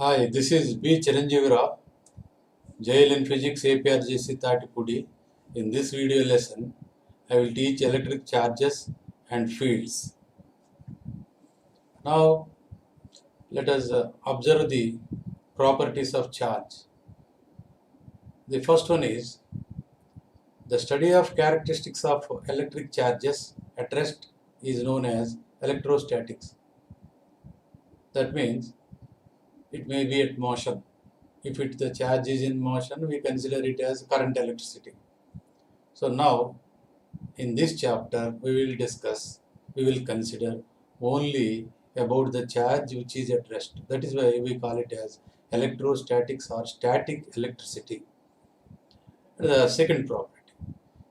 Hi, this is B. Chiranjeevi Rao, JL in Physics APRJC Tatipudi. In this video lesson, I will teach electric charges and fields. Now, let us observe the properties of charge. The first one is the study of characteristics of electric charges at rest is known as electrostatics. That means it may be at motion. If the charge is in motion, we consider it as current electricity. So now, in this chapter, we will consider only about the charge which is at rest. That is why we call it as electrostatics or static electricity. The second property.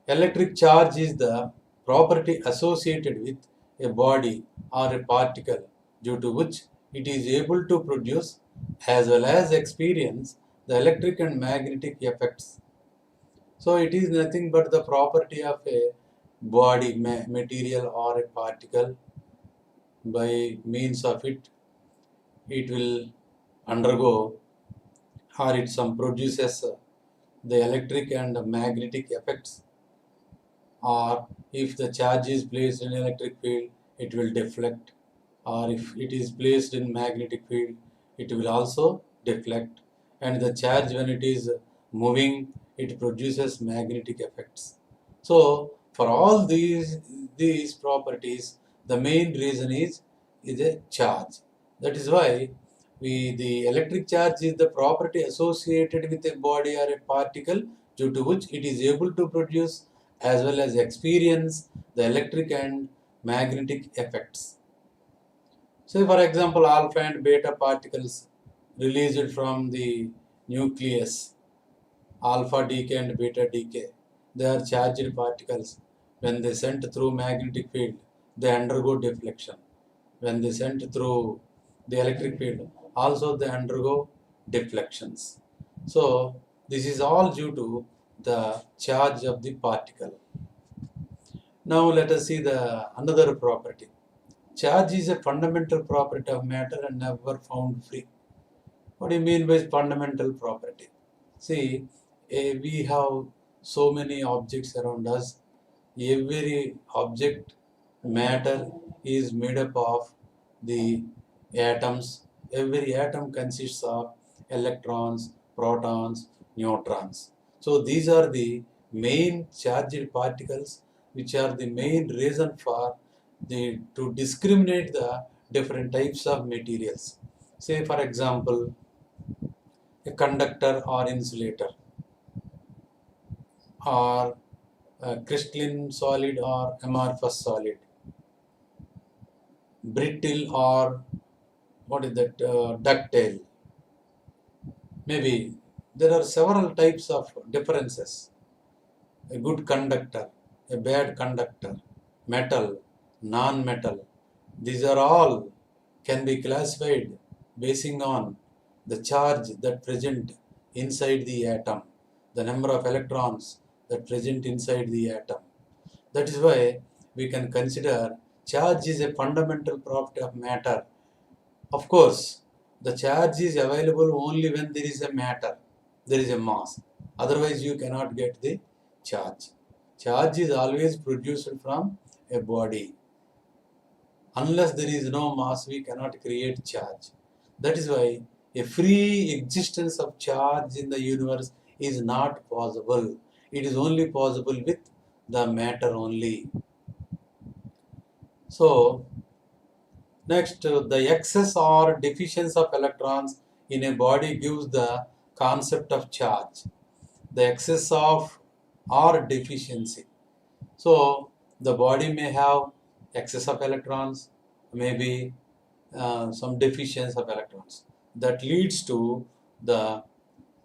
Electric charge is the property associated with a body or a particle due to which it is able to produce as well as experience the electric and magnetic effects. So it is nothing but the property of a body, material or a particle. By means of it, it will undergo or it some produces the electric and magnetic effects, or if the charge is placed in electric field, it will deflect, or if it is placed in magnetic field, it will also deflect, and the charge when it is moving, it produces magnetic effects. So for all these properties, the main reason is a charge. That is why the electric charge is the property associated with a body or a particle due to which it is able to produce as well as experience the electric and magnetic effects. Say for example, alpha and beta particles released from the nucleus, alpha decay and beta decay. They are charged particles. When they sent through magnetic field, they undergo deflection. When they sent through the electric field, also they undergo deflections. So this is all due to the charge of the particle. Now let us see the another property. Charge is a fundamental property of matter and never found free. What do you mean by fundamental property? See, we have so many objects around us. Every object, matter is made up of the atoms. Every atom consists of electrons, protons, neutrons. So these are the main charged particles, which are the main reason for to discriminate the different types of materials. Say for example, a conductor or insulator, or a crystalline solid or amorphous solid, brittle or what is that, ductile. Maybe there are several types of differences. A good conductor, a bad conductor, metal, non-metal. These are all can be classified basing on the charge that present inside the atom, the number of electrons that present inside the atom. That is why we can consider charge is a fundamental property of matter. Of course, the charge is available only when there is a matter, there is a mass. Otherwise, you cannot get the charge. Charge is always produced from a body. Unless there is no mass, we cannot create charge. That is why a free existence of charge in the universe is not possible. It is only possible with the matter only. So, next, the excess or deficiency of electrons in a body gives the concept of charge. The excess of or deficiency. So, the body may have excess of electrons, maybe some deficiency of electrons. That leads to the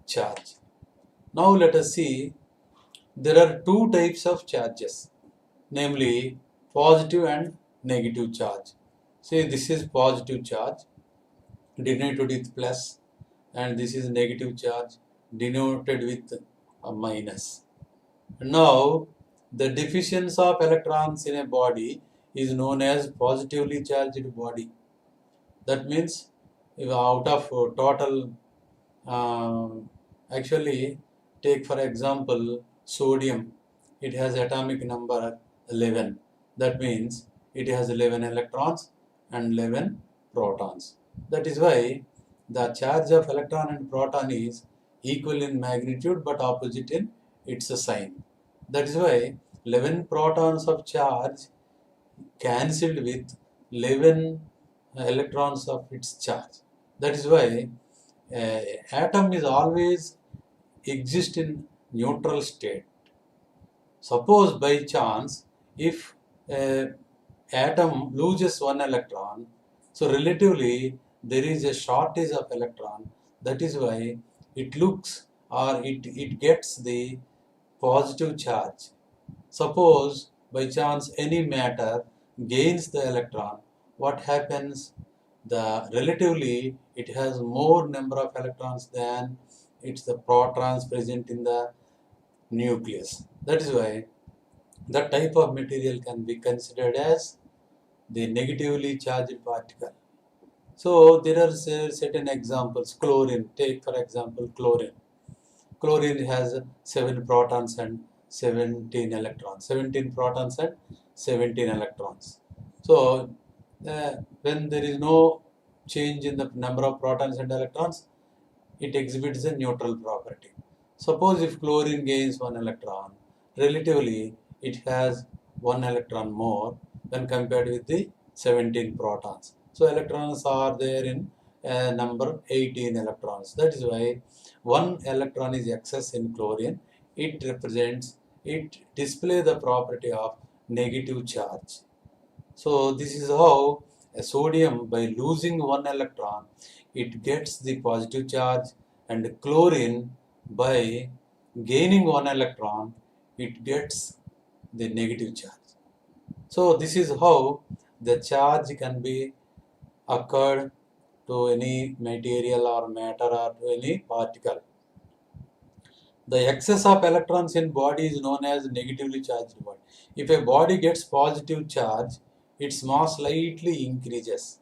charge. Now, let us see, there are two types of charges, namely positive and negative charge. Say this is positive charge denoted with plus, and this is negative charge denoted with a minus. Now, the deficiency of electrons in a body is known as positively charged body. That means if out of total, actually take for example sodium, it has atomic number 11. That means it has 11 electrons and 11 protons. That is why the charge of electron and proton is equal in magnitude but opposite in its sign. That is why 11 protons of charge cancelled with 11 electrons of its charge. That is why atom is always exist in neutral state. Suppose by chance if atom loses one electron, so relatively there is a shortage of electron. That is why it looks or it gets the positive charge. Suppose by chance any matter gains the electron, what happens? The relatively it has more number of electrons than it's the protons present in the nucleus. That is why that type of material can be considered as the negatively charged particle. So there are certain examples. Chlorine, take for example chlorine. Chlorine has 7 protons and 17 electrons. 17 protons and 17 electrons. So when there is no change in the number of protons and electrons, it exhibits a neutral property. Suppose if chlorine gains 1 electron, relatively it has 1 electron more when compared with the 17 protons. So electrons are there in number 18 electrons. That is why 1 electron is excess in chlorine. It displays the property of negative charge. So this is how a sodium, by losing 1 electron, it gets the positive charge, and chlorine by gaining 1 electron, it gets the negative charge. So this is how the charge can be occurred to any material or matter or to any particle. The excess of electrons in body is known as negatively charged body. If a body gets positive charge, its mass slightly decreases.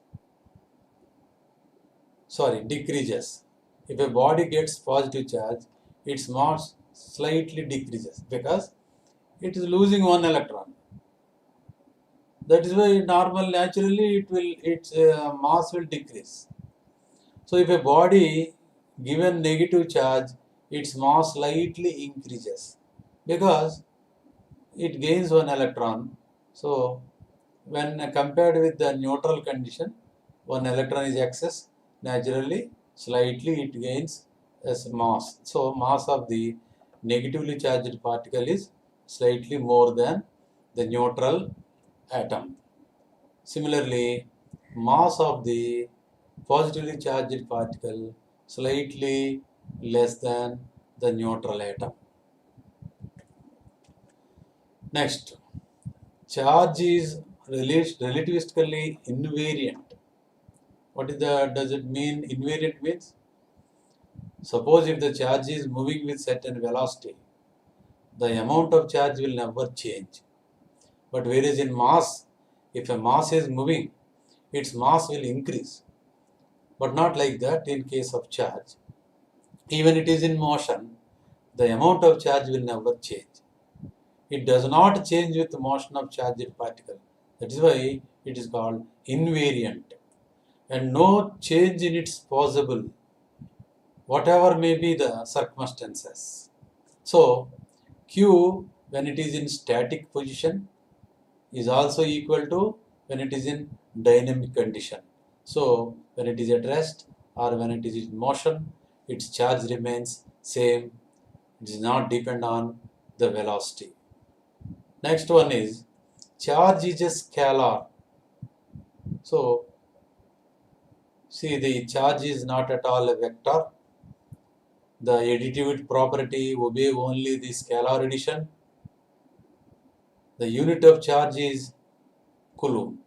If a body gets positive charge, its mass slightly decreases because it is losing 1 electron. That is why naturally its mass will decrease. So if a body given negative charge, its mass slightly increases because it gains 1 electron. So when compared with the neutral condition, 1 electron is excess, naturally slightly it gains as mass. So mass of the negatively charged particle is slightly more than the neutral atom. Similarly, mass of the positively charged particle slightly less than the neutral atom. Next, charge is relativistically invariant. What does it mean? Invariant means, suppose if the charge is moving with certain velocity, the amount of charge will never change. But whereas in mass, if a mass is moving, its mass will increase. But not like that in case of charge. Even it is in motion, the amount of charge will never change. It does not change with the motion of charged particle. That is why it is called invariant. And no change in its possible, whatever may be the circumstances. So Q, when it is in static position, is also equal to when it is in dynamic condition. So when it is at rest or when it is in motion, its charge remains same. It does not depend on the velocity. Next one is charge is a scalar. So see, the charge is not at all a vector. The additivity property obey only the scalar addition. The unit of charge is coulomb.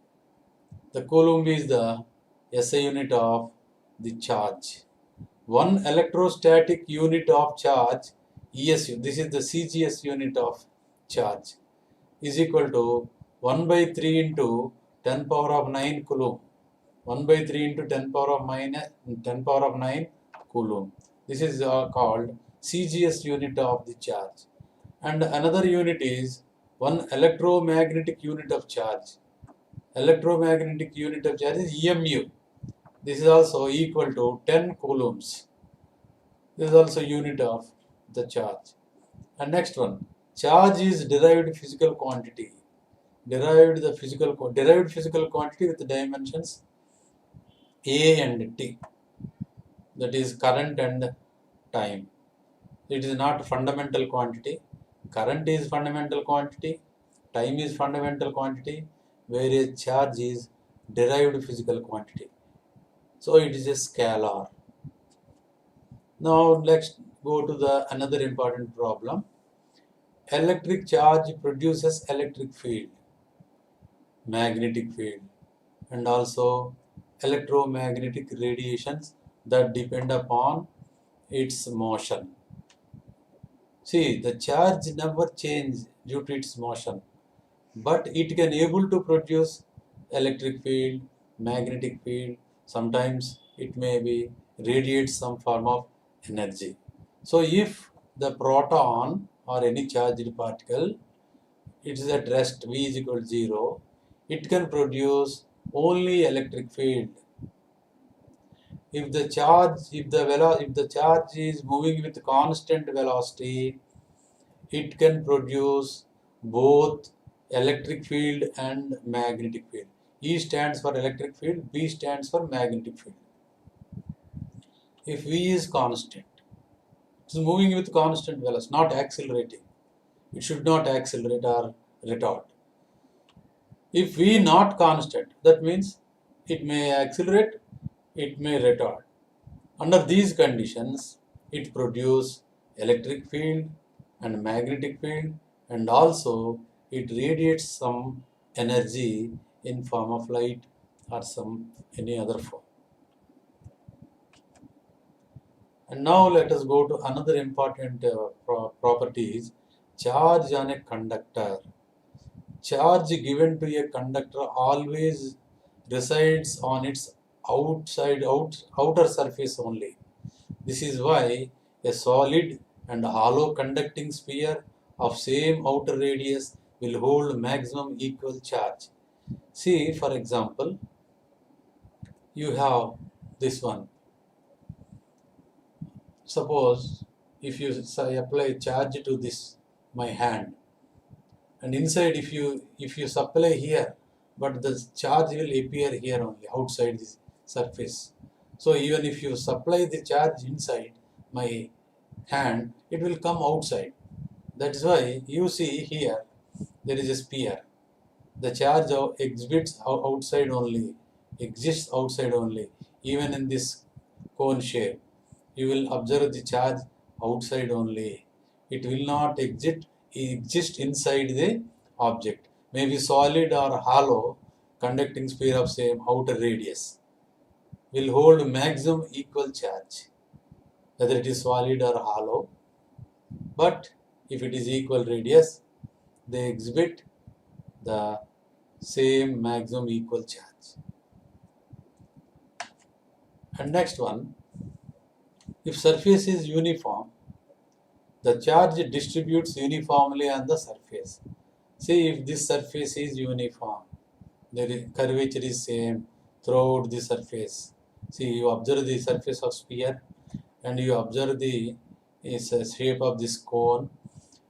The coulomb is the SI unit of the charge. One electrostatic unit of charge, ESU, this is the CGS unit of charge, is equal to 1/3 into 10 power of 9 coulomb. 1 by 3 into 10 power of 9 coulomb. This is called CGS unit of the charge. And another unit is one electromagnetic unit of charge. Electromagnetic unit of charge is EMU. This is also equal to 10 coulombs. This is also unit of the charge. And next one, charge is derived physical quantity. Derived physical quantity with the dimensions A and T. That is current and time. It is not fundamental quantity. Current is fundamental quantity. Time is fundamental quantity. Whereas charge is derived physical quantity. So it is a scalar. Now let's go to another important problem. Electric charge produces electric field, magnetic field, and also electromagnetic radiations that depend upon its motion. See, the charge never changes due to its motion, but it can able to produce electric field, magnetic field. Sometimes it may be radiate some form of energy. So if the proton or any charged particle, it is at rest, V is equal to 0, it can produce only electric field. If the charge is moving with constant velocity, it can produce both electric field and magnetic field. E stands for electric field, B stands for magnetic field. If V is constant, it is moving with constant velocity, not accelerating. It should not accelerate or retard. If V not constant, that means it may accelerate, it may retard. Under these conditions, it produces electric field and magnetic field, and also it radiates some energy in form of light or any other form. And now let us go to another important property is charge on a conductor. Charge given to a conductor always resides on its outer surface only. This is why a solid and hollow conducting sphere of same outer radius will hold maximum equal charge. See, for example, you have this one. Suppose if you apply charge to this, my hand, and inside if you supply here, but the charge will appear here only outside this surface. So even if you supply the charge inside my hand, it will come outside. That is why you see here there is a sphere. The charge exhibits outside only, exists outside only. Even in this cone shape, you will observe the charge outside only. It will not exist inside the object. Maybe solid or hollow conducting sphere of same outer radius will hold maximum equal charge, whether it is solid or hollow. But if it is equal radius, they exhibit the same maximum equal charge. And next one, if surface is uniform, the charge distributes uniformly on the surface. See, if this surface is uniform, the curvature is same throughout the surface. See, you observe the surface of sphere and you observe the shape of this cone.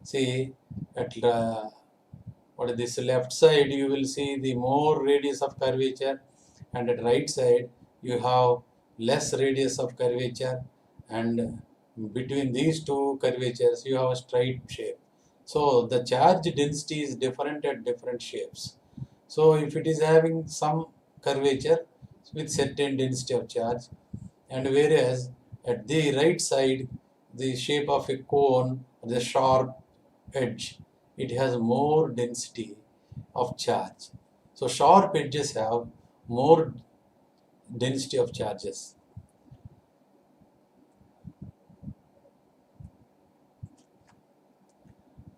See, at this left side you will see the more radius of curvature, and at right side you have less radius of curvature, and between these two curvatures you have a straight shape. So the charge density is different at different shapes. So if it is having some curvature with certain density of charge, and whereas at the right side the shape of a cone, the sharp edge, it has more density of charge. So sharp edges have more density of charges.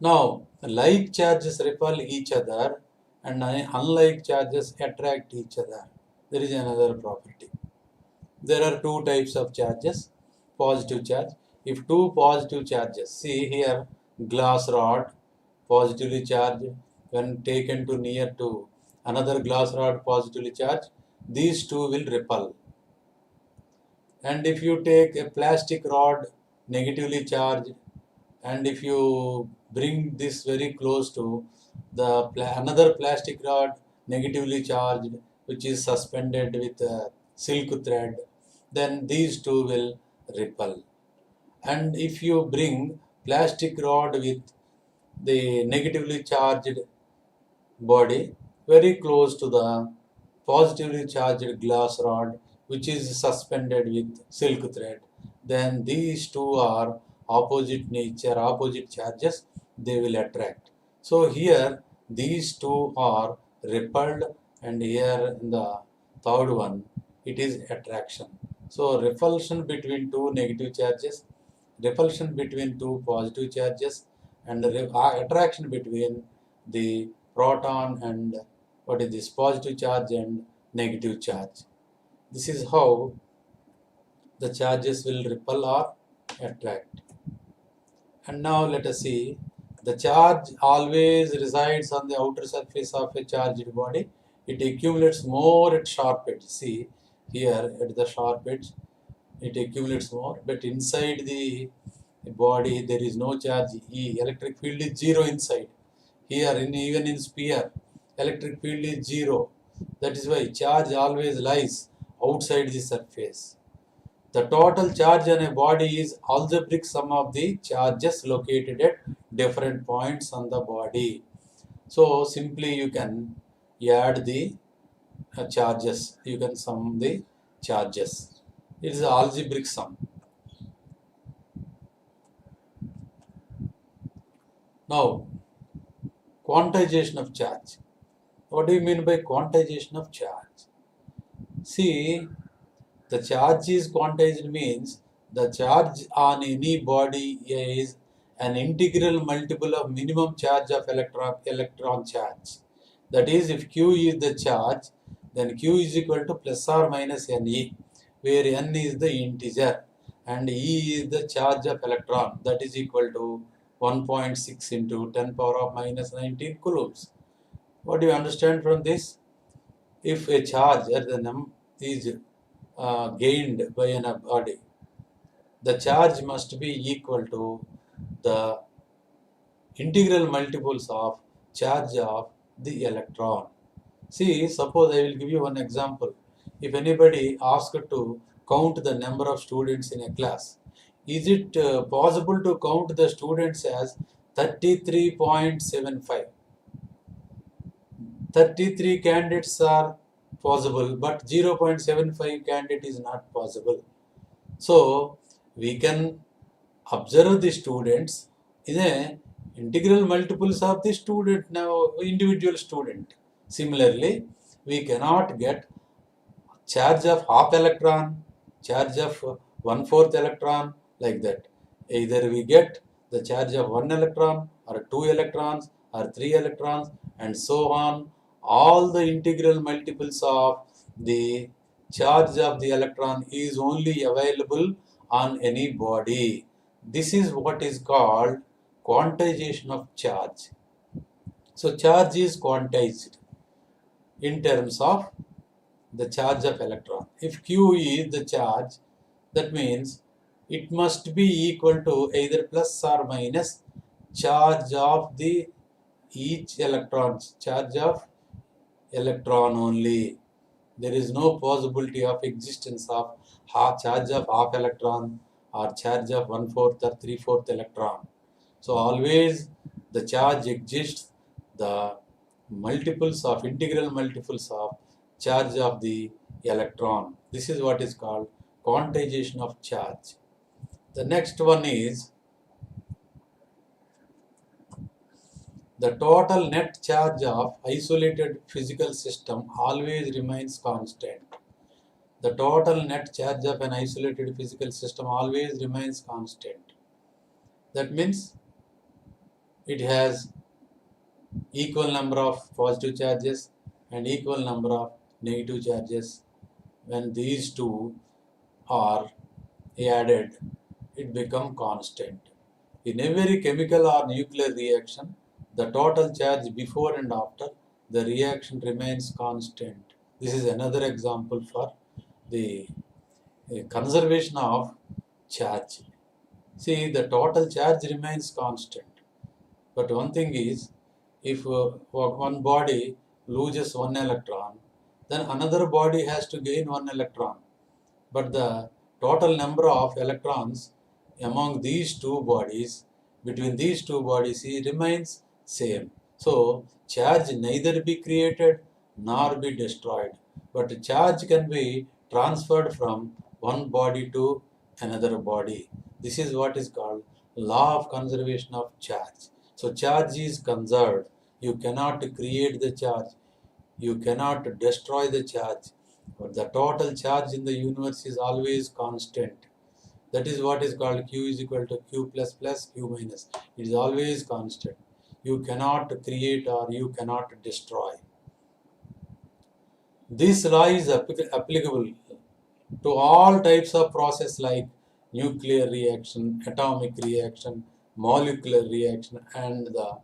Now, like charges repel each other and unlike charges attract each other. there is another property. There are two types of charges. Positive charge. If two positive charges, see here, glass rod positively charged, when taken to near to another glass rod positively charged, these two will repel. And if you take a plastic rod negatively charged, and if you bring this very close to the another plastic rod negatively charged, which is suspended with a silk thread, then these two will repel. And if you bring plastic rod with the negatively charged body very close to the positively charged glass rod, which is suspended with silk thread, then these two are opposite nature, opposite charges, they will attract. So here these two are repelled, and here in the third one it is attraction. So repulsion between two negative charges, repulsion between two positive charges, and attraction between the proton and what is this positive charge and negative charge. This is how the charges will repel or attract. And now let us see, the charge always resides on the outer surface of a charged body. It accumulates more at sharp edge. See here at the sharp edge it accumulates more, but inside the body there is no charge. E electric field is zero inside. Here even in sphere electric field is zero. That is why charge always lies outside the surface. The total charge on a body is algebraic sum of the charges located at different points on the body. So simply you can add the charges, you can sum the charges. It is an algebraic sum. Now, quantization of charge. What do you mean by quantization of charge? See, the charge is quantized means the charge on any body is an integral multiple of minimum charge of electron charge. That is, if Q is the charge, then Q is equal to plus or minus Ne, where N is the integer and E is the charge of electron, that is equal to 1.6 into 10 power of minus 19 coulombs. What do you understand from this? If a charge at the is gained by a body, the charge must be equal to the integral multiples of charge of the electron. See, suppose I will give you one example. If anybody asked to count the number of students in a class, is it possible to count the students as 33.75? 33 candidates are possible, but 0.75 candidate is not possible. So we can observe the students in a integral multiples of the student, now individual student. Similarly, we cannot get charge of half electron, charge of 1/4 electron, like that. Either we get the charge of 1 electron or 2 electrons or 3 electrons and so on. All the integral multiples of the charge of the electron is only available on any body. This is what is called quantization of charge. So charge is quantized in terms of the charge of electron. If Q is the charge, that means it must be equal to either plus or minus charge of the each electron, charge of electron only. There is no possibility of existence of charge of half electron or charge of 1/4 or 3/4 electron. So always the charge exists, the multiples of integral multiples of charge of the electron. This is what is called quantization of charge. The next one is the total net charge of isolated physical system always remains constant. The total net charge of an isolated physical system always remains constant. That means it has equal number of positive charges and equal number of negative charges. When these two are added, it becomes constant. In every chemical or nuclear reaction, the total charge before and after the reaction remains constant. This is another example for the conservation of charge. See, the total charge remains constant. But one thing is, if one body loses one electron, then another body has to gain one electron. But the total number of electrons among these two bodies, between these two bodies, remains same. So charge neither be created nor be destroyed, but charge can be transferred from one body to another body. This is what is called law of conservation of charge. So charge is conserved. You cannot create the charge. You cannot destroy the charge. But the total charge in the universe is always constant. That is what is called Q is equal to Q plus plus Q minus. It is always constant. You cannot create or you cannot destroy. This law is applicable to all types of process like nuclear reaction, atomic reaction, molecular reaction, and the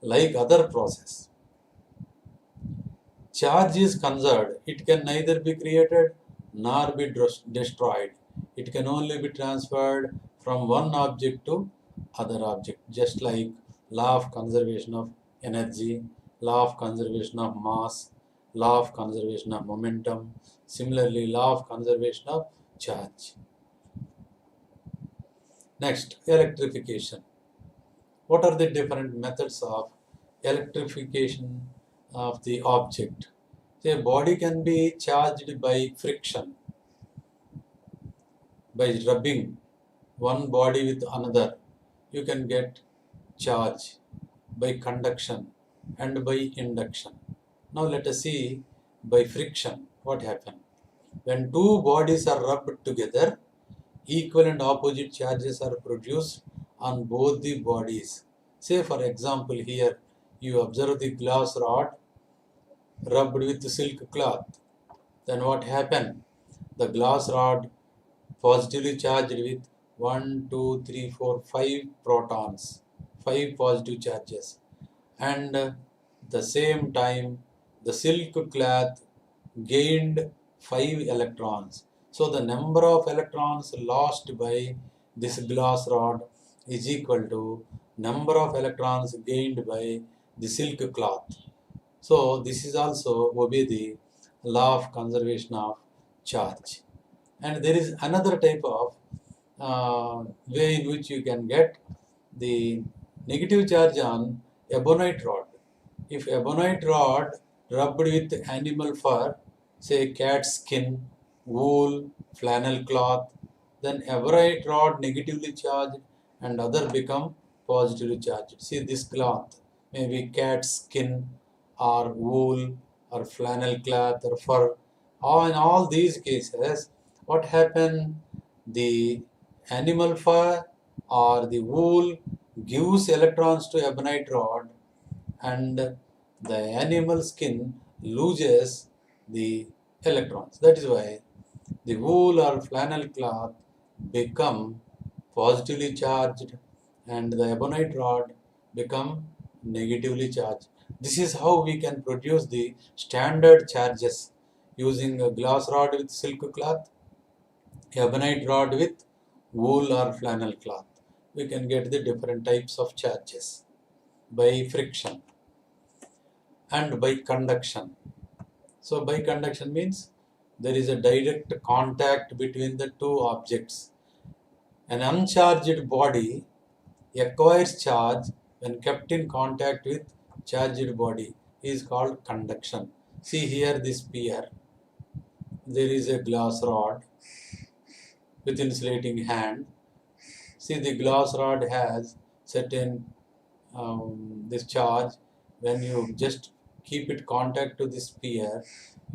like other process. Charge is conserved. It can neither be created nor be destroyed. It can only be transferred from one object to other object, just like law of conservation of energy, law of conservation of mass, law of conservation of momentum, similarly law of conservation of charge. Next, electrification. What are the different methods of electrification of the object? The body can be charged by friction, by rubbing one body with another. You can get charge by conduction and by induction. Now let us see by friction what happens. When two bodies are rubbed together, equal and opposite charges are produced on both the bodies. Say for example here you observe the glass rod rubbed with silk cloth. Then what happened? The glass rod positively charged with 1, 2, 3, 4, 5 protons, 5 positive charges. And the same time the silk cloth gained 5 electrons. So the number of electrons lost by this glass rod is equal to number of electrons gained by the silk cloth. So this is also obey the law of conservation of charge. And there is another type of way in which you can get the negative charge on ebonite rod. If ebonite rod rubbed with animal fur, say cat skin, wool, flannel cloth, then ebonite rod negatively charged and other become positively charged. See this cloth, maybe cat skin or wool or flannel cloth or fur. In all these cases, what happened? The animal fur or the wool gives electrons to ebonite rod and the animal skin loses the electrons. That is why the wool or flannel cloth become positively charged and the ebonite rod become negatively charged. This is how we can produce the standard charges using a glass rod with silk cloth, ebonite rod with wool or flannel cloth. We can get the different types of charges by friction and by conduction. So by conduction means there is a direct contact between the two objects. An uncharged body acquires charge when kept in contact with charged body is called conduction. See here this sphere. There is a glass rod with insulating hand. See the glass rod has certain this charge. When you just keep it contact to the sphere,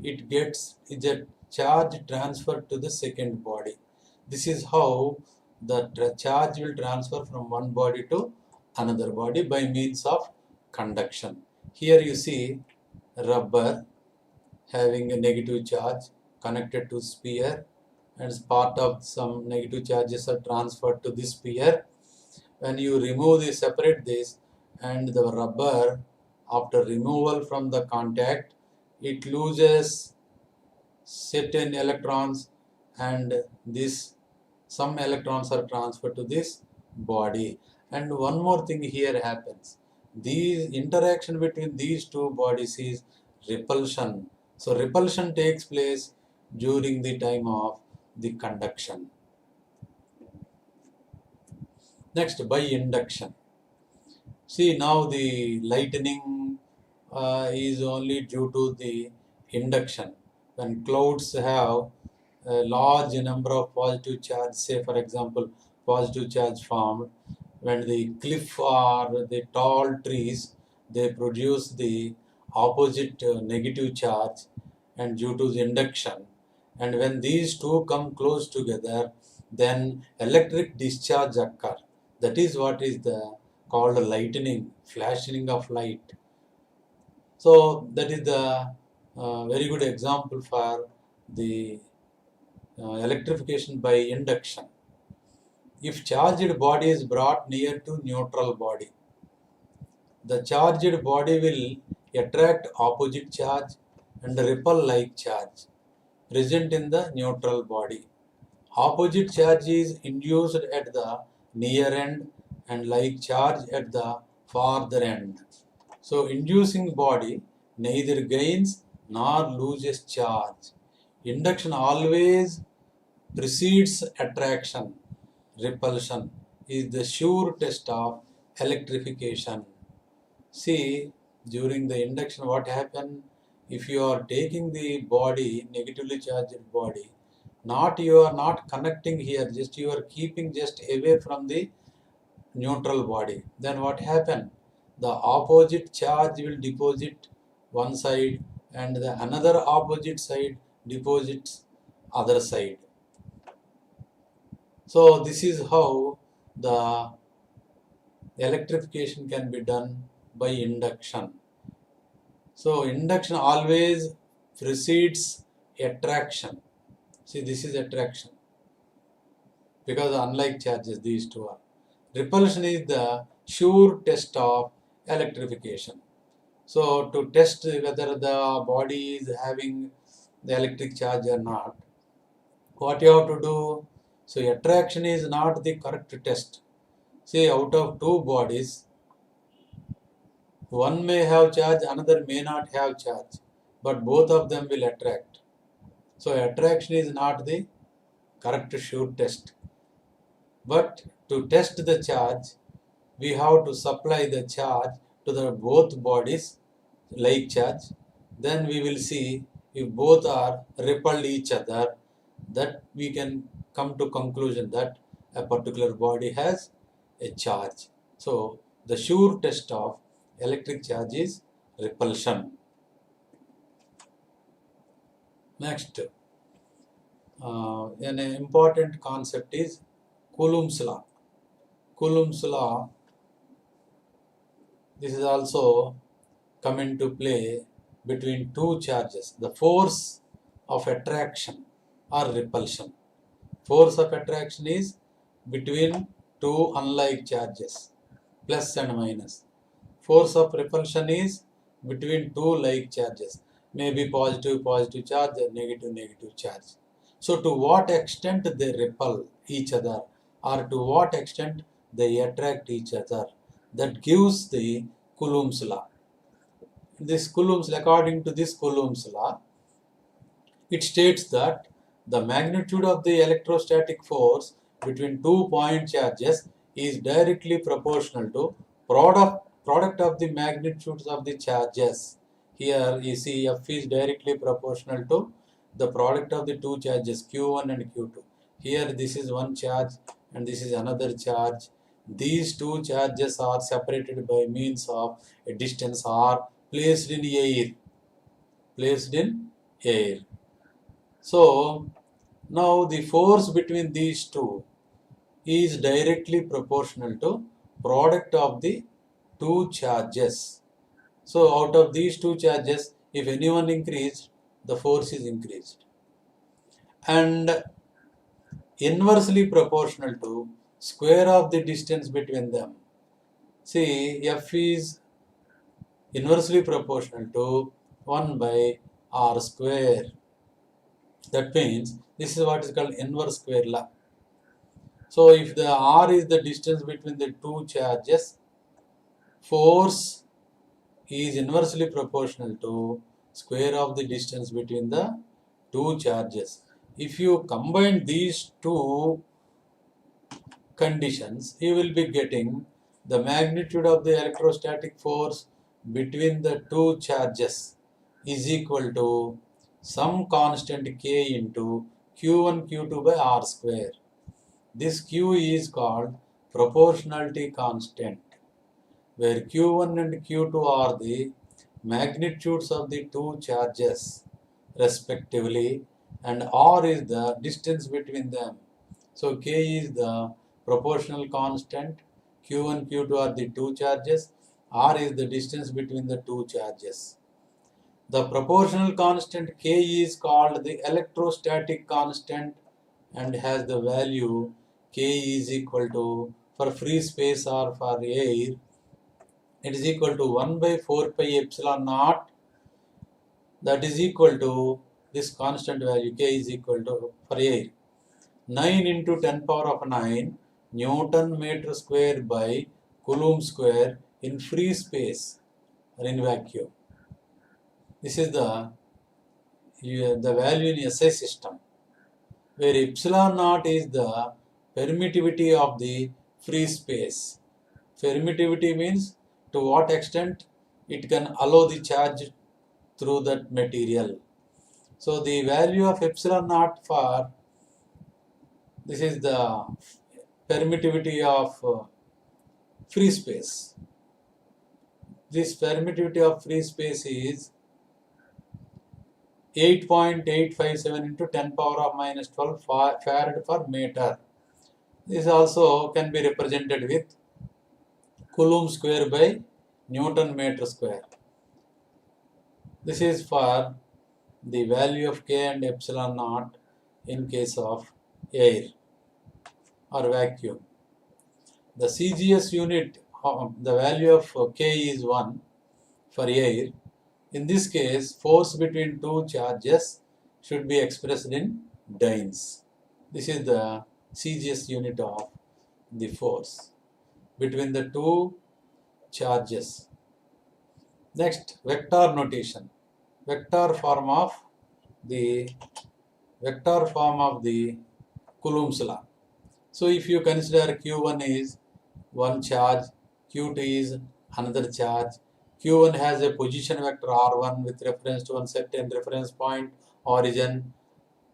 it gets a charge transferred to the second body. This is how the charge will transfer from one body to another body by means of conduction. Here you see rubber having a negative charge connected to sphere, and part of some negative charges are transferred to this sphere. When you remove this, separate this, and the rubber, after removal from the contact, it loses certain electrons, and this some electrons are transferred to this body. And one more thing here happens, the interaction between these two bodies is repulsion. So repulsion takes place during the time of the conduction. Next, by induction. See, now the lightning is only due to the induction. When clouds have a large number of positive charge, say for example, positive charge formed, when the cliff or the tall trees, they produce the opposite negative charge, and due to the induction, and when these two come close together, then electric discharge occur. That is what is the called lightning, flashing of light. So that is the very good example for the electrification by induction. If charged body is brought near to neutral body, the charged body will attract opposite charge and repel like charge present in the neutral body. Opposite charge is induced at the near end and like charge at the farther end. So inducing body neither gains nor loses charge. Induction always precedes attraction. Repulsion is the sure test of electrification. See, during the induction, what happens if you are taking the body, negatively charged body, you are not connecting here, just you are keeping just away from the neutral body. Then what happens? The opposite charge will deposit one side, and the another opposite side deposits other side. So this is how the electrification can be done by induction. So induction always precedes attraction. See, this is attraction, because unlike charges, these two are. Repulsion is the sure test of electrification. So to test whether the body is having the electric charge or not, what you have to do? So attraction is not the correct test. See, out of two bodies, one may have charge, another may not have charge, but both of them will attract. So attraction is not the correct sure test. But to test the charge, we have to supply the charge to the both bodies, like charge. Then we will see if both are repelled each other, that we can come to conclusion that a particular body has a charge. So the sure test of electric charge is repulsion. Next, an important concept is Coulomb's law. Coulomb's law, this is also come into play between two charges. The force of attraction or repulsion. Force of attraction is between two unlike charges, plus and minus. Force of repulsion is between two like charges, maybe positive charge or negative charge. So to what extent they repel each other, or to what extent they attract each other, that gives the Coulomb's law. According to this Coulomb's law, it states that the magnitude of the electrostatic force between two point charges is directly proportional to product of the magnitudes of the charges. Here you see F is directly proportional to the product of the two charges, Q1 and Q2. Here this is one charge and this is another charge. These two charges are separated by means of a distance r placed in air. So now the force between these two is directly proportional to product of the two charges. So out of these two charges, if any one increased, the force is increased. And inversely proportional to square of the distance between them. See, F is inversely proportional to 1 by r square. That means this is what is called inverse square law. So if the r is the distance between the two charges, force is inversely proportional to square of the distance between the two charges. If you combine these two conditions, you will be getting the magnitude of the electrostatic force between the two charges is equal to some constant k into q1 q2 by r square. This q is called proportionality constant, where q1 and q2 are the magnitudes of the two charges respectively, and r is the distance between them. So k is the proportional constant, q1 q2 are the two charges, r is the distance between the two charges. The proportional constant k is called the electrostatic constant and has the value k is equal to, for free space or for air, it is equal to 1 by 4 pi epsilon naught, that is equal to this constant value k is equal to, for air, 9 into 10 power of 9 Newton meter square by Coulomb square in free space or in vacuum. This is the value in SI system, where epsilon naught is the permittivity of the free space. Permittivity means to what extent it can allow the charge through that material. So the value of epsilon naught for this is the permittivity of free space. This permittivity of free space is 8.857 into 10 power of minus 12 farad per meter. This also can be represented with Coulomb square by Newton meter square. This is for the value of k and epsilon naught in case of air or vacuum. The CGS unit, the value of k is 1 for air. In this case, force between two charges should be expressed in dynes. This is the CGS unit of the force between the two charges. Next, vector notation. Vector form of the Coulomb's law. So if you consider Q1 is one charge, Q2 is another charge, Q1 has a position vector R1 with reference to one certain reference point origin,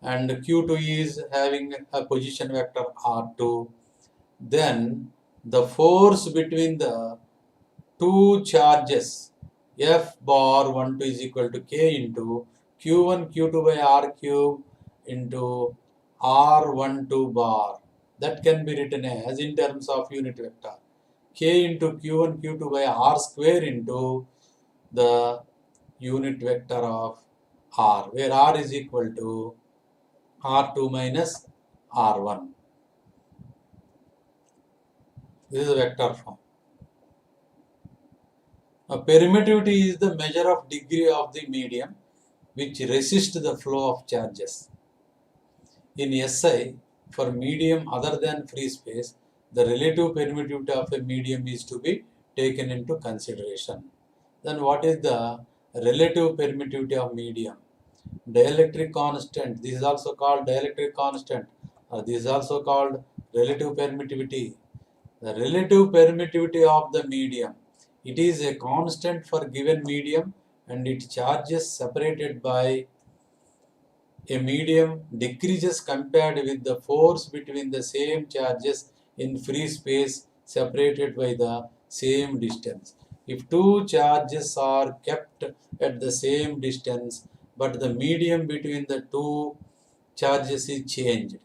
and Q2 is having a position vector R2, then the force between the two charges F bar 1 2 is equal to K into Q1 Q2 by R cube into R12 bar. That can be written as in terms of unit vector. K into Q1 Q2 by R square into the unit vector of R, where R is equal to R2 minus R1. This is a vector form. Now, permittivity is the measure of degree of the medium which resists the flow of charges. In SI, for medium other than free space, the relative permittivity of a medium is to be taken into consideration. Then what is the relative permittivity of medium? Dielectric constant, this is also called dielectric constant, or this is also called relative permittivity. The relative permittivity of the medium, it is a constant for given medium and its charges separated by a medium decreases compared with the force between the same charges in free space separated by the same distance. If two charges are kept at the same distance, but the medium between the two charges is changed,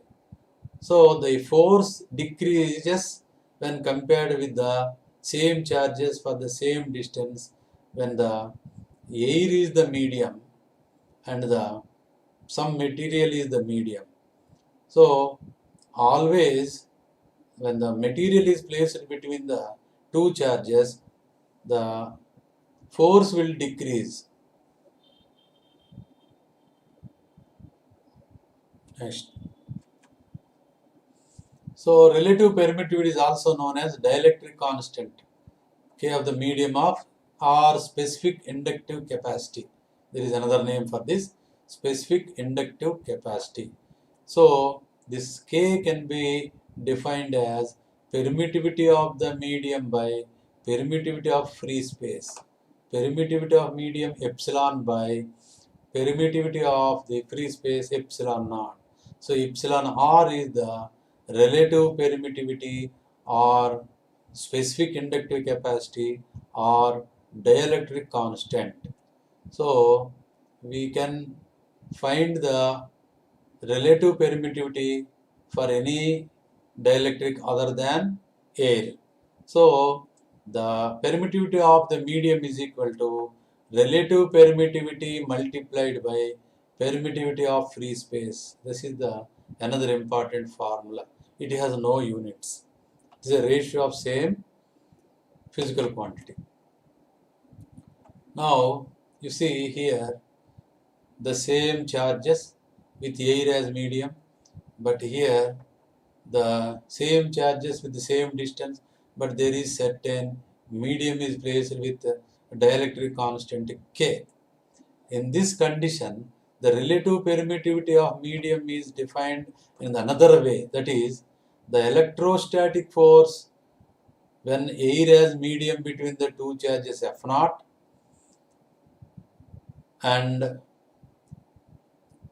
so the force decreases when compared with the same charges for the same distance when the air is the medium and some material is the medium. So always when the material is placed between the two charges, the force will decrease. Next. So relative permittivity is also known as dielectric constant, K of the medium of, or specific inductive capacity. There is another name for this, specific inductive capacity. So this K can be defined as permittivity of the medium by permittivity of free space. Permittivity of medium epsilon by permittivity of the free space epsilon naught. So epsilon r is the relative permittivity or specific inductive capacity or dielectric constant. So we can find the relative permittivity for any dielectric other than air. So the permittivity of the medium is equal to relative permittivity multiplied by permittivity of free space. This is the another important formula. It has no units. It is a ratio of same physical quantity. Now you see here the same charges with air as medium, but here the same charges with the same distance, but there is certain medium is placed with dielectric constant K. In this condition, the relative permittivity of medium is defined in another way, that is, the electrostatic force when air has medium between the two charges F naught and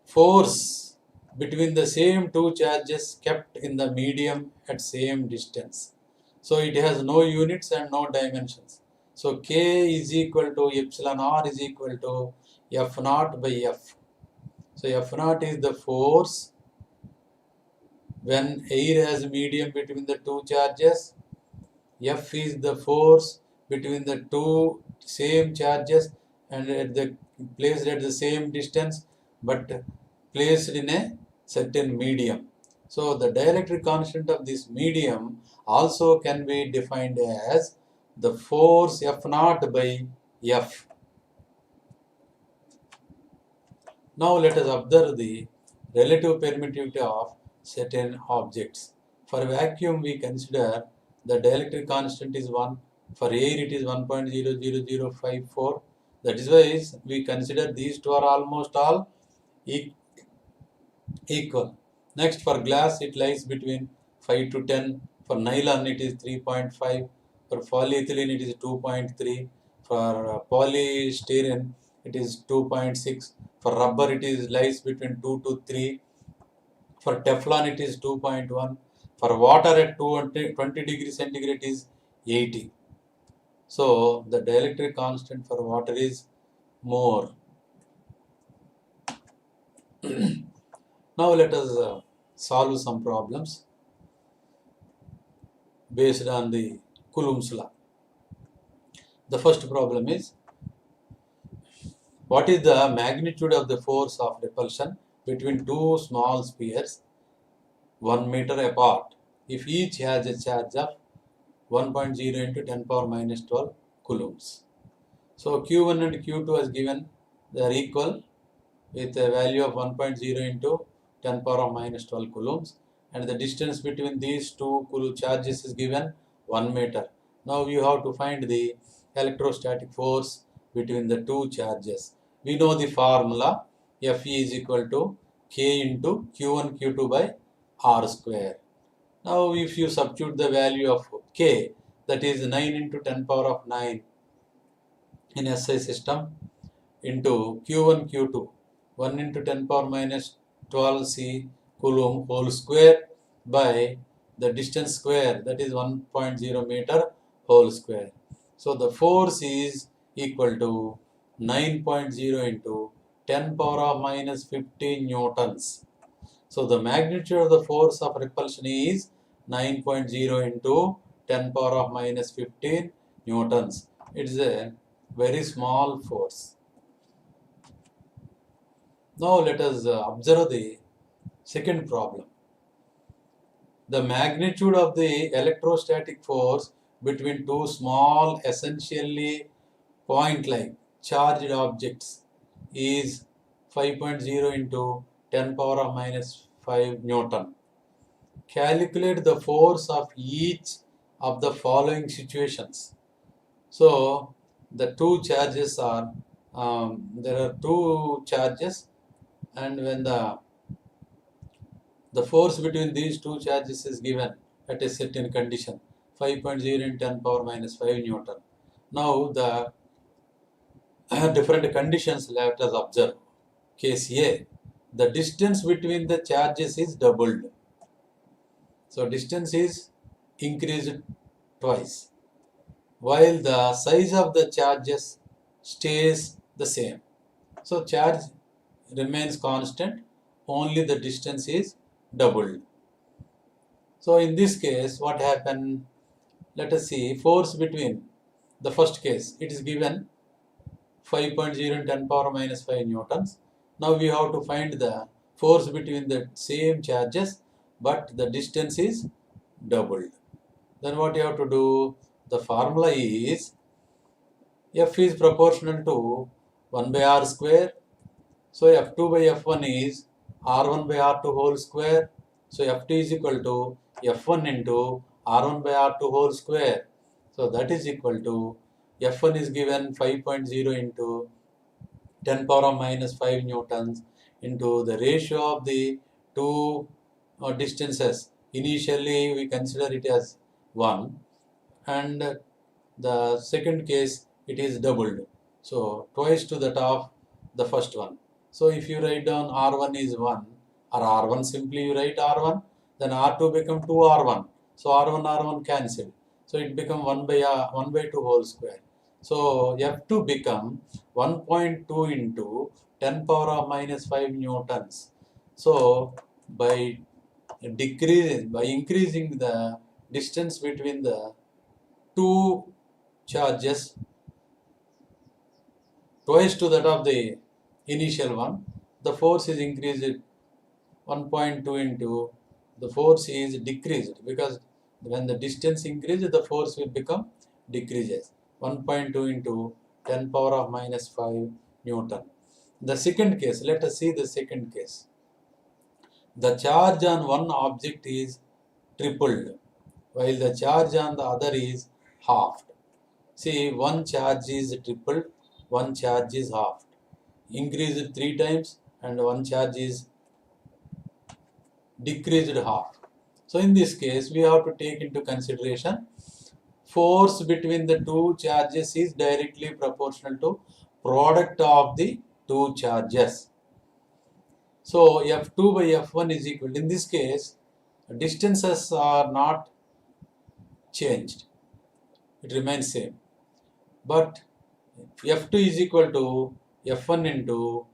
force between the same two charges kept in the medium at same distance. So it has no units and no dimensions. So K is equal to epsilon r is equal to F naught by F. So F naught is the force when air has medium between the two charges. F is the force between the two same charges and placed at the same distance but placed in a certain medium. So the dielectric constant of this medium also can be defined as the force F naught by F. Now let us observe the relative permittivity of certain objects. For vacuum we consider the dielectric constant is 1. For air it is 1.00054. That is why we consider these two are almost all equal. Next, for glass it lies between 5 to 10. For nylon it is 3.5. For polyethylene it is 2.3. For polystyrene it is 2.6. For rubber it is lies between 2 to 3. For Teflon it is 2.1. For water at 20 degrees centigrade is 80. So the dielectric constant for water is more. Now let us solve some problems based on the Coulomb's law. The first problem is, what is the magnitude of the force of repulsion between two small spheres 1 meter apart if each has a charge of 1.0 into 10 power minus 12 coulombs? So Q1 and Q2 is given, they are equal with a value of 1.0 into 10 power minus 12 coulombs, and the distance between these two charges is given 1 meter. Now you have to find the electrostatic force between the two charges. We know the formula, Fe is equal to K into Q1 Q2 by R square. Now if you substitute the value of K, that is 9 into 10 power of 9 in SI system, into Q1 Q2, 1 into 10 power minus 12 C coulomb whole square by the distance square, that is 1.0 meter whole square. So the force is equal to 9.0 into 10 power of minus 15 newtons. So the magnitude of the force of repulsion is 9.0 into 10 power of minus 15 newtons. It is a very small force. Now let us observe the second problem. The magnitude of the electrostatic force between two small, essentially point-like charged objects is 5.0 into 10 power of minus 5 Newton. Calculate the force of each of the following situations. So the two charges are, there are two charges, and when the force between these two charges is given at a certain condition, 5.0 in 10 power minus 5 Newton. Now the different conditions let us observe. Case A, the distance between the charges is doubled. So distance is increased twice, while the size of the charges stays the same. So charge remains constant, only the distance is doubled. So in this case, what happened? Let us see, force between the first case, it is given 5.0 in 10 power minus 5 newtons. Now we have to find the force between the same charges, but the distance is doubled. Then what you have to do? The formula is F is proportional to 1 by R square. So F2 by F1 is R1 by R2 whole square. So F2 is equal to F1 into R1 by R2 whole square. So that is equal to F1 is given 5.0 into 10 power of minus 5 newtons into the ratio of the two distances. Initially we consider it as 1, and the second case it is doubled. So twice to that of the first one. So if you write down R1 is 1, or R1 simply you write R1, then R2 become 2R1. So R1 cancel. So it become 1 by 2 whole square. So F2 become 1.2 into 10 power of minus 5 newtons. So by increasing the distance between the two charges twice to that of the initial one, the force is increased 1.2 into the force is decreased, because when the distance increases, the force will become decreases. 1.2 into 10 power of minus 5 Newton. The second case, let us see the second case. The charge on one object is tripled, while the charge on the other is halved. See, one charge is tripled, one charge is halved. Increased 3 times, and one charge is decreased half. So in this case, we have to take into consideration force between the two charges is directly proportional to product of the two charges. So F2 by F1 is equal. In this case, distances are not changed. It remains same. But F2 is equal to F1 into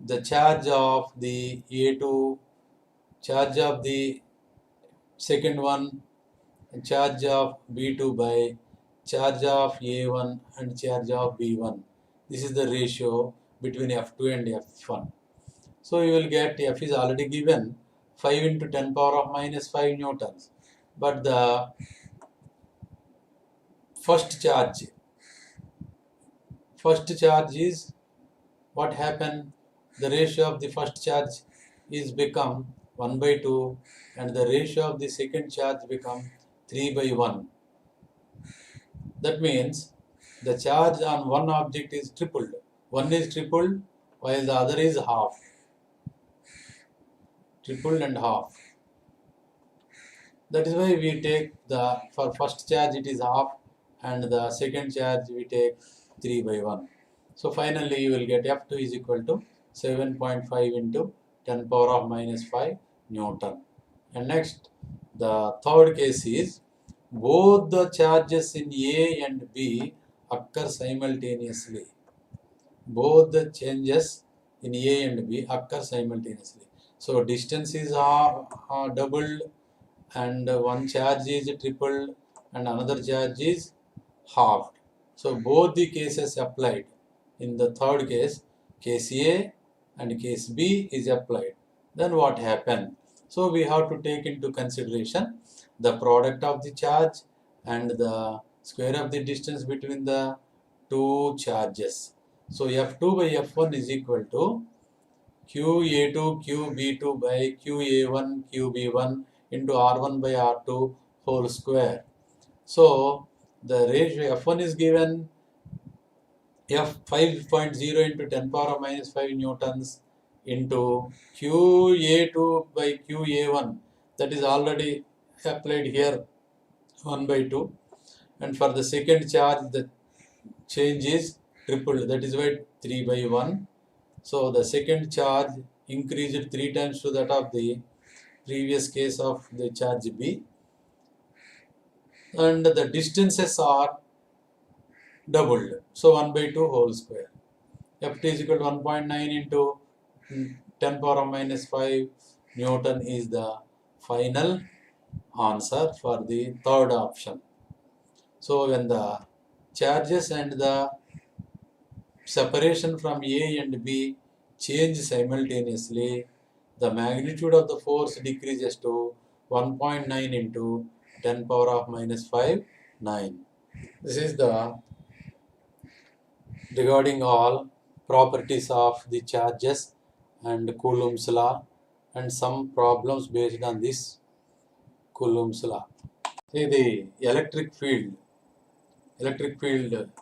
the charge of the A2, charge of the second one, charge of B2 by charge of A1 and charge of B1. This is the ratio between F2 and F1. So you will get F is already given 5 into 10 power of minus 5 newtons. But the first charge is what happened? The ratio of the first charge is become 1 by 2, and the ratio of the second charge become 3 by 1. That means the charge on one object is tripled. One is tripled while the other is half. Tripled and half. That is why we take for first charge it is half, and the second charge we take 3 by 1. So finally you will get F2 is equal to 7.5 into 10 power of minus 5 Newton. And next, the third case is both the charges in A and B occur simultaneously. Both the changes in A and B occur simultaneously. So distance is doubled, and one charge is tripled, and another charge is halved. So both the cases applied. In the third case, case A and case B is applied, then what happen? So we have to take into consideration the product of the charge and the square of the distance between the two charges. So F2 by F1 is equal to QA2 QB2 by QA1 QB1 into R1 by R2 whole square. So the ratio F1 is given F 5.0 into 10 power minus 5 newtons into QA2 by QA1, that is already applied here 1 by 2, and for the second charge the change is tripled, that is why 3 by 1. So the second charge increased 3 times to that of the previous case of the charge B, and the distances are doubled, so 1 by 2 whole square. Ft is equal to 1.9 into 10 power minus 5 Newton is the final answer for the third option. So when the charges and the separation from A and B change simultaneously, the magnitude of the force decreases to 1.9 into 10 power of minus 5, 9. This is the regarding all properties of the charges and Coulomb's law and some problems based on this Coulomb's law. See the electric field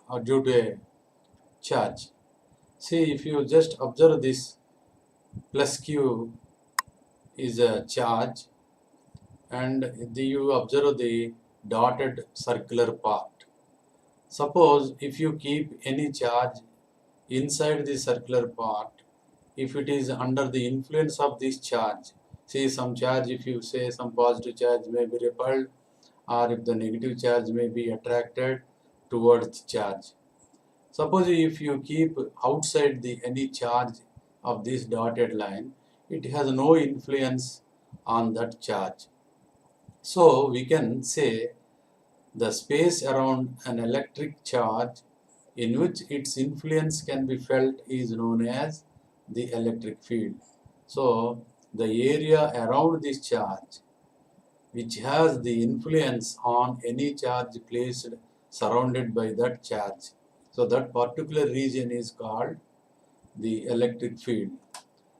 are due to a charge. See, if you just observe this, plus Q is a charge, and you observe the dotted circular part. Suppose if you keep any charge inside the circular part, if it is under the influence of this charge, see some charge, if you say some positive charge may be repelled, or if the negative charge may be attracted towards the charge. Suppose if you keep outside the any charge of this dotted line, it has no influence on that charge. So we can say the space around an electric charge in which its influence can be felt is known as the electric field. So the area around this charge which has the influence on any charge placed surrounded by that charge, so that particular region is called the electric field.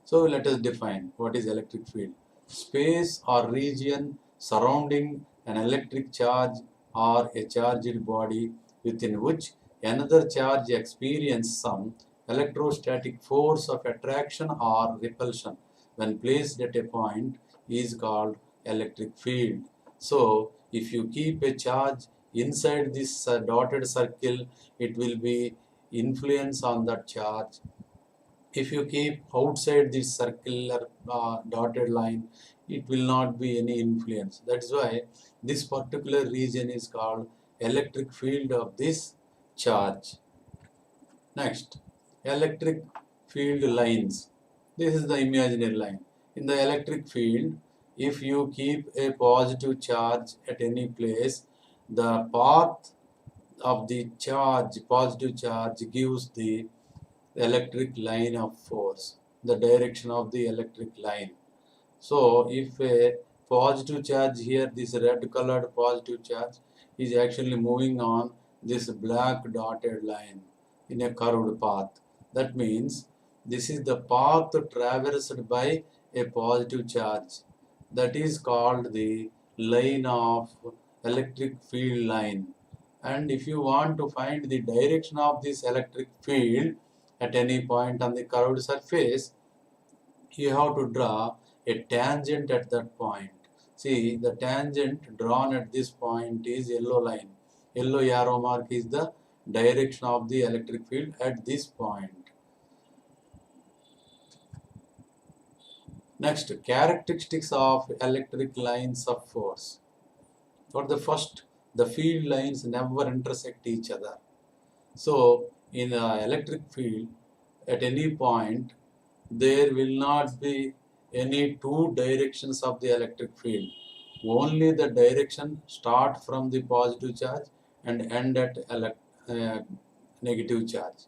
So let us define what is electric field. Space or region surrounding an electric charge or a charged body within which another charge experiences some electrostatic force of attraction or repulsion when placed at a point is called electric field. So if you keep a charge inside this dotted circle, it will be influence on that charge. If you keep outside this circular dotted line, it will not be any influence. That's why this particular region is called electric field of this charge. Next, electric field lines. This is the imaginary line. In the electric field, if you keep a positive charge at any place, the path of the charge, positive charge, gives the electric line of force, the direction of the electric line. So if a positive charge here, this red colored positive charge is actually moving on this black dotted line in a curved path. That means this is the path traversed by a positive charge. That is called the line of electric field line. And if you want to find the direction of this electric field at any point on the curved surface, you have to draw a tangent at that point. See, the tangent drawn at this point is yellow line. Yellow arrow mark is the direction of the electric field at this point. Next, characteristics of electric lines of force. For the first, the field lines never intersect each other. So, in the electric field, at any point, there will not be any two directions of the electric field. Only the direction start from the positive charge and end at negative charge.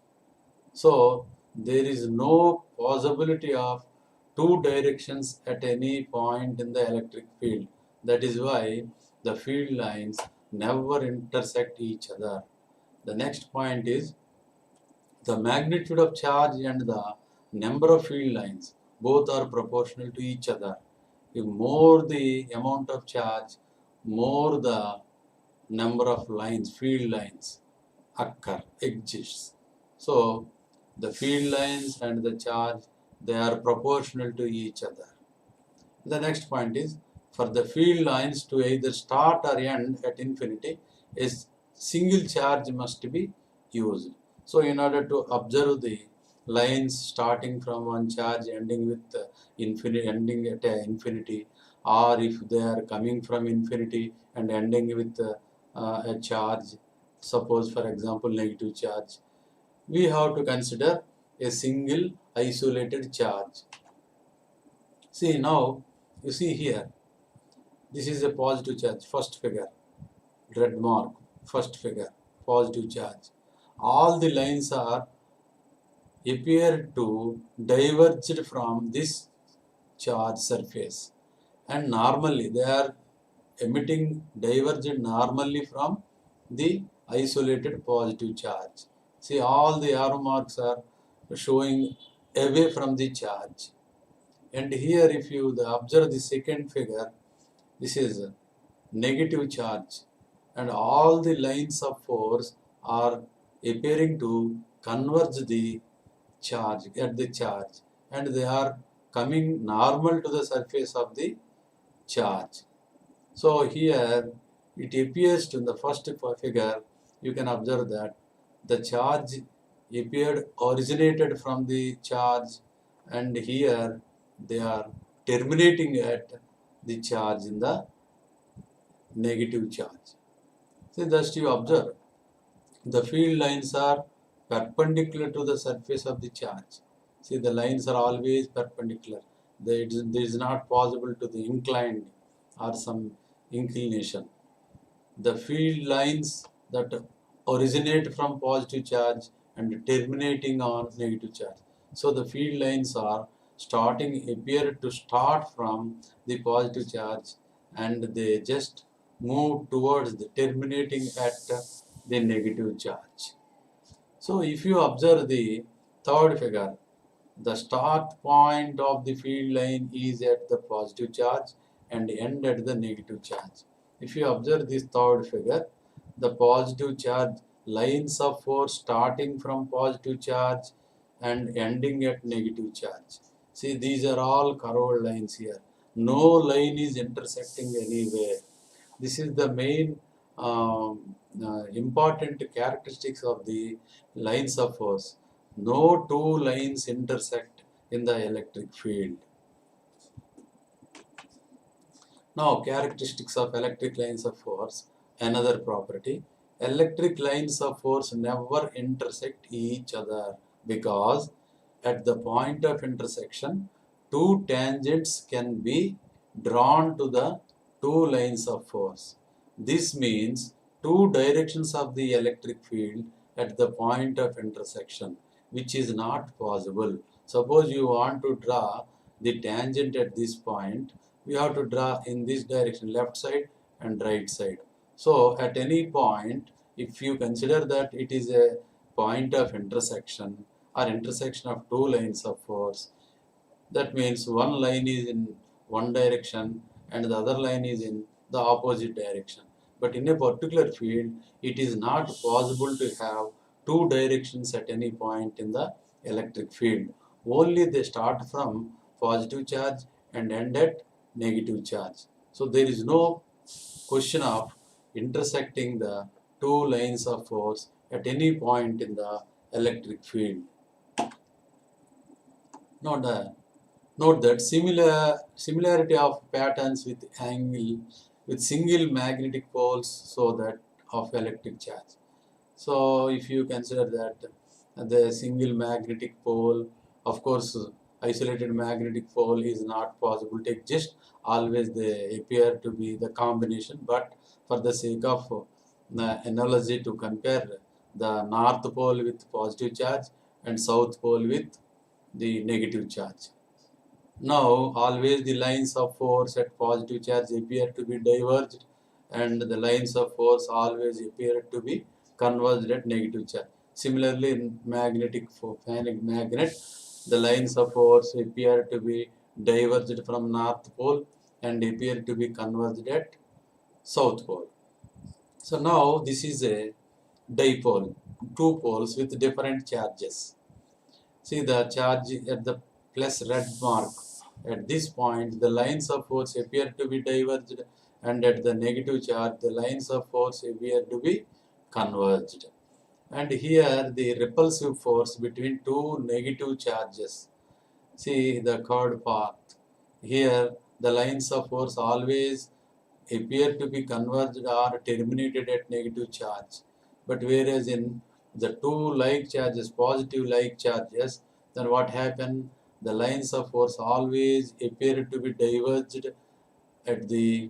So there is no possibility of two directions at any point in the electric field. That is why the field lines never intersect each other. The next point is the magnitude of charge and the number of field lines both are proportional to each other. If more the amount of charge, more the number of lines, field lines exists. So the field lines and the charge, they are proportional to each other. The next point is for the field lines to either start or end at infinity, a single charge must be used. So in order to observe the lines starting from one charge ending with infinity, ending at infinity, or if they are coming from infinity and ending with a charge, suppose for example negative charge, we have to consider a single isolated charge. See now, you see here, this is a positive charge, first figure, red mark, first figure, positive charge. All the lines are appear to diverged from this charge surface, and normally they are emitting diverged normally from the isolated positive charge. See, all the arrow marks are showing away from the charge. And here if you observe the second figure, this is a negative charge, and all the lines of force are appearing to converge the charge at the charge, and they are coming normal to the surface of the charge. So here it appears to in the first figure, you can observe that the charge originated from the charge, and here they are terminating at the charge in the negative charge. See, thus you observe the field lines are perpendicular to the surface of the charge. See, the lines are always perpendicular. It is not possible to the inclined or some inclination. The field lines that originate from positive charge and terminating on negative charge. So the field lines are appear to start from the positive charge, and they just move towards the terminating at the negative charge. So if you observe the third figure, the start point of the field line is at the positive charge and end at the negative charge. If you observe this third figure, the positive charge lines of force starting from positive charge and ending at negative charge. See, these are all curved lines here. No line is intersecting anywhere. This is the main important characteristics of the lines of force. No two lines intersect in the electric field. Now, characteristics of electric lines of force. Another property. Electric lines of force never intersect each other because at the point of intersection, two tangents can be drawn to the two lines of force. This means two directions of the electric field at the point of intersection, which is not possible. Suppose you want to draw the tangent at this point, we have to draw in this direction, left side and right side. So at any point, if you consider that it is a point of intersection or intersection of two lines of force, that means one line is in one direction and the other line is in the opposite direction. But in a particular field, it is not possible to have two directions at any point in the electric field. Only they start from positive charge and end at negative charge. So there is no question of intersecting the two lines of force at any point in the electric field. Note that similarity of patterns with angle with single magnetic poles so that of electric charge. So if you consider that the single magnetic pole, of course isolated magnetic pole is not possible to exist. Always they appear to be the combination, but for the sake of the analogy to compare the north pole with positive charge and south pole with the negative charge. Now, always the lines of force at positive charge appear to be diverged, and the lines of force always appear to be converged at negative charge. Similarly, in magnet, the lines of force appear to be diverged from north pole and appear to be converged at south pole. So now this is a dipole, two poles with different charges. See the charge at the plus red mark. At this point, the lines of force appear to be diverged, and at the negative charge, the lines of force appear to be converged. And here, the repulsive force between two negative charges. See the curved path. Here, the lines of force always appear to be converged or terminated at negative charge. But whereas in the two like charges, positive like charges, then what happened? The lines of force always appear to be diverged at the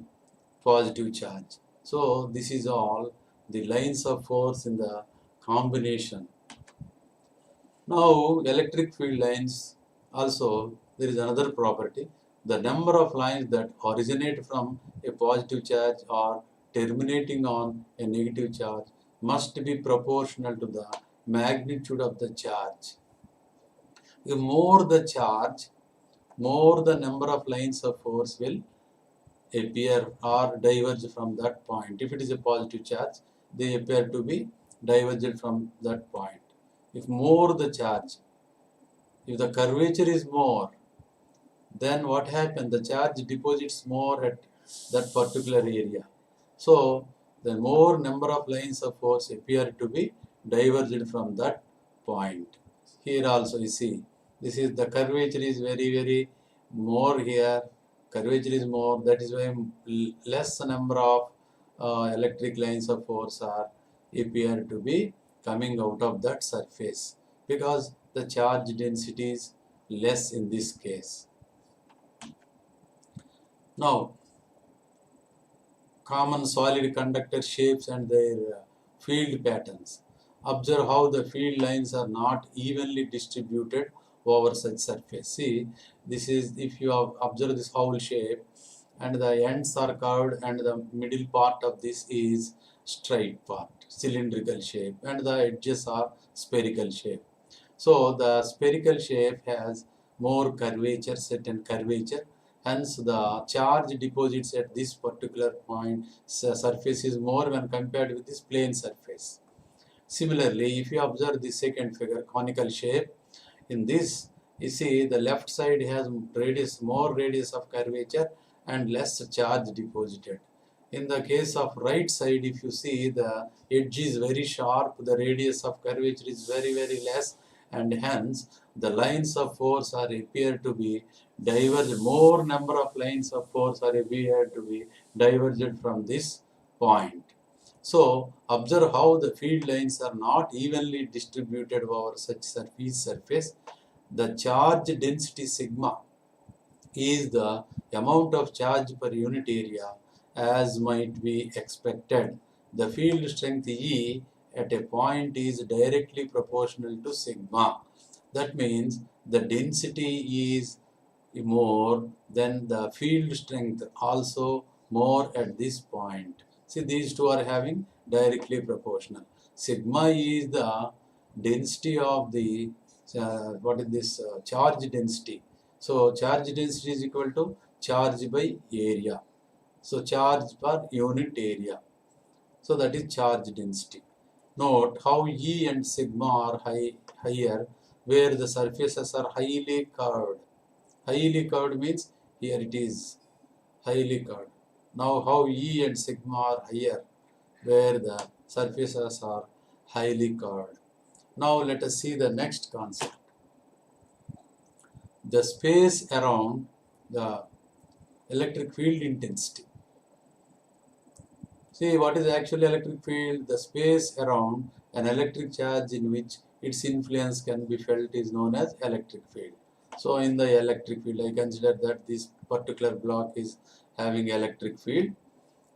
positive charge. So this is all the lines of force in the combination. Now electric field lines also, there is another property. The number of lines that originate from a positive charge or terminating on a negative charge must be proportional to the magnitude of the charge. The more the charge, more the number of lines of force will appear or diverge from that point. If it is a positive charge, they appear to be diverged from that point. If more the charge, if the curvature is more, then what happens? The charge deposits more at that particular area. So the more number of lines of force appear to be diverged from that point. Here also you see, this is the curvature is very more here. Curvature is more. That is why less number of electric lines of force are appear to be coming out of that surface, because the charge density is less in this case. Now, common solid conductor shapes and their field patterns. Observe how the field lines are not evenly distributed over such surface. See, this is, if you observe this whole shape, and the ends are curved and the middle part of this is straight part, cylindrical shape, and the edges are spherical shape. So the spherical shape has more curvature, certain curvature, hence the charge deposits at this particular point surface is more when compared with this plane surface. Similarly, if you observe the second figure, conical shape, in this you see the left side has more radius of curvature and less charge deposited. In the case of right side, if you see, the edge is very sharp, the radius of curvature is very less, and hence the lines of force are appear to be diverged. More number of lines of force are appear to be diverged from this point. So observe how the field lines are not evenly distributed over such surface. The charge density sigma is the amount of charge per unit area as might be expected. The field strength E at a point is directly proportional to sigma. That means the density is more than the field strength, also more at this point. See, these two are having directly proportional. Sigma is the density of the charge density. So charge density is equal to charge by area. So charge per unit area. So that is charge density. Note how E and sigma are higher where the surfaces are highly curved. Highly curved means here it is highly curved. Now how E and sigma are higher where the surfaces are highly curved. Now let us see the next concept. The space around the electric field intensity. See, what is actually electric field? The space around an electric charge in which its influence can be felt is known as electric field. So in the electric field, I consider that this particular block is having electric field.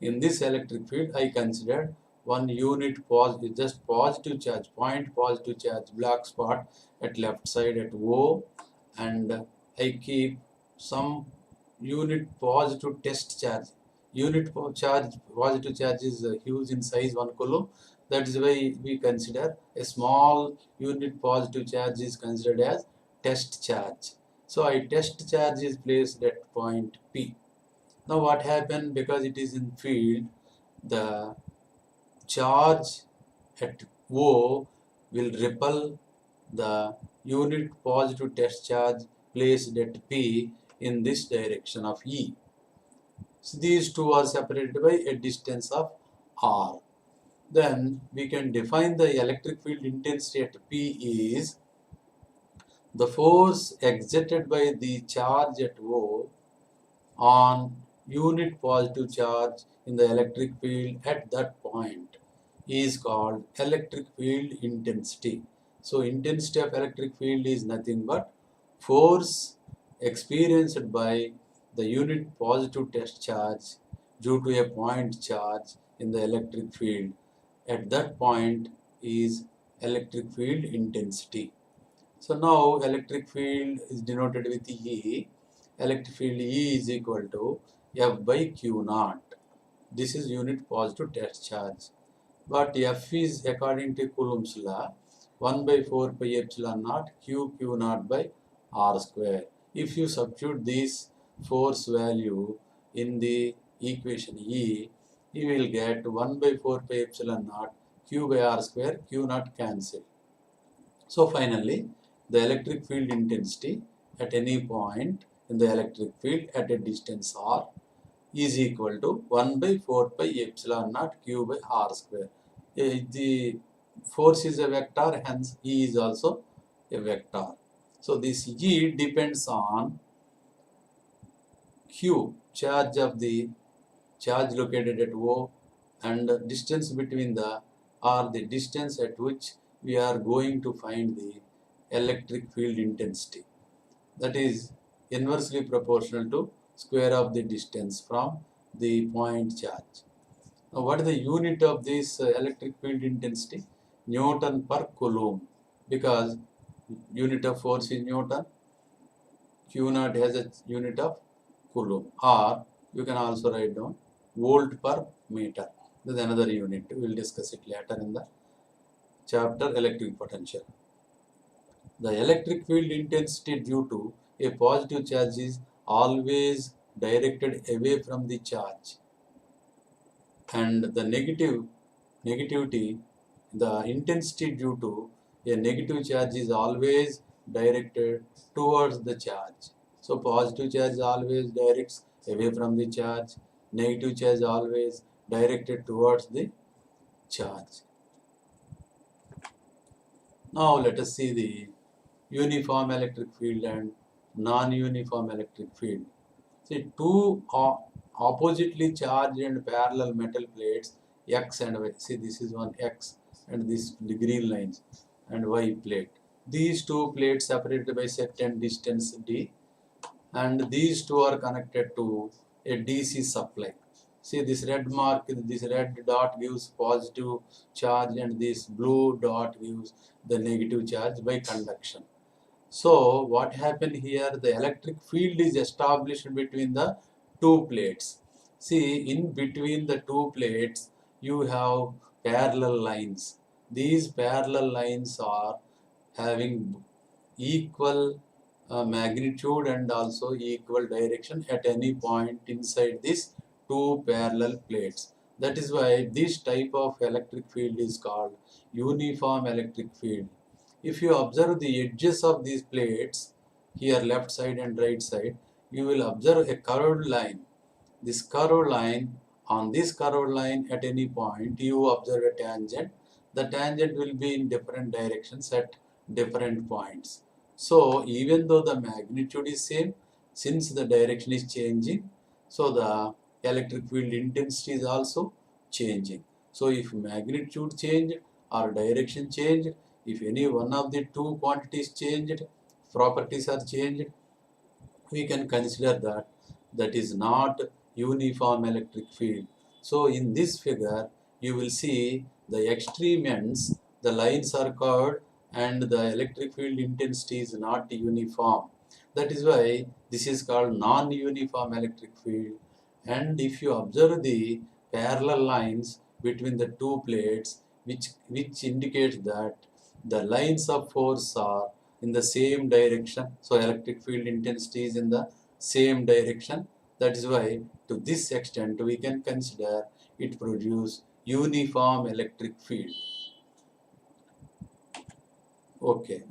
In this electric field, I consider one unit positive, just positive charge, point positive charge, black spot at left side at O, and I keep some unit positive test charge. Unit charge, positive charge is huge in size 1 coulomb. That is why we consider a small unit positive charge is considered as test charge. So a test charge is placed at point P. Now what happened, because it is in field, the charge at O will repel the unit positive test charge placed at P in this direction of E. So these two are separated by a distance of R. Then we can define the electric field intensity at P is the force exerted by the charge at O on unit positive charge in the electric field at that point is called electric field intensity. So intensity of electric field is nothing but force experienced by the unit positive test charge due to a point charge in the electric field at that point is electric field intensity. So now electric field is denoted with E. Electric field E is equal to F by Q naught. This is unit positive test charge. But F is, according to Coulomb's law, 1 by 4 pi epsilon naught Q naught by R square. If you substitute this force value in the equation E, you will get 1 by 4 pi epsilon naught Q by R square, Q naught cancel. So finally, the electric field intensity at any point in the electric field at a distance R is equal to 1 by 4 pi epsilon naught Q by R square. The force is a vector, hence E is also a vector. So this E depends on Q, charge of the charge located at O, and distance between the, or the distance at which we are going to find the electric field intensity. That is inversely proportional to square of the distance from the point charge. Now what is the unit of this electric field intensity? Newton per coulomb, because unit of force is Newton, Q naught has a unit of coulomb, or you can also write down volt per meter. This is another unit. We will discuss it later in the chapter electric potential. The electric field intensity due to a positive charge is always directed away from the charge, and the negativity, the intensity due to a negative charge is always directed towards the charge. So positive charge always directs away from the charge, negative charge always directed towards the charge. Now let us see the uniform electric field and non-uniform electric field. See, two oppositely charged and parallel metal plates X and Y. See, this is one X and this the green lines and Y plate. These two plates separated by certain distance D, and these two are connected to a DC supply. See, this red mark, this red dot gives positive charge and this blue dot gives the negative charge by conduction. So what happened here, the electric field is established between the two plates. See, in between the two plates you have parallel lines. These parallel lines are having equal magnitude and also equal direction at any point inside these two parallel plates. That is why this type of electric field is called uniform electric field. If you observe the edges of these plates, here left side and right side, you will observe a curved line. This curved line, on this curved line at any point, you observe a tangent. The tangent will be in different directions at different points. So even though the magnitude is same, since the direction is changing, so the electric field intensity is also changing. So if magnitude changed or direction changed, if any one of the two quantities changed, properties are changed, we can consider that is not uniform electric field. So in this figure, you will see the extreme ends, the lines are curved and the electric field intensity is not uniform. That is why this is called non-uniform electric field. And if you observe the parallel lines between the two plates, which indicates that the lines of force are in the same direction, so electric field intensity is in the same direction. That is why to this extent we can consider it produce uniform electric field. Okay.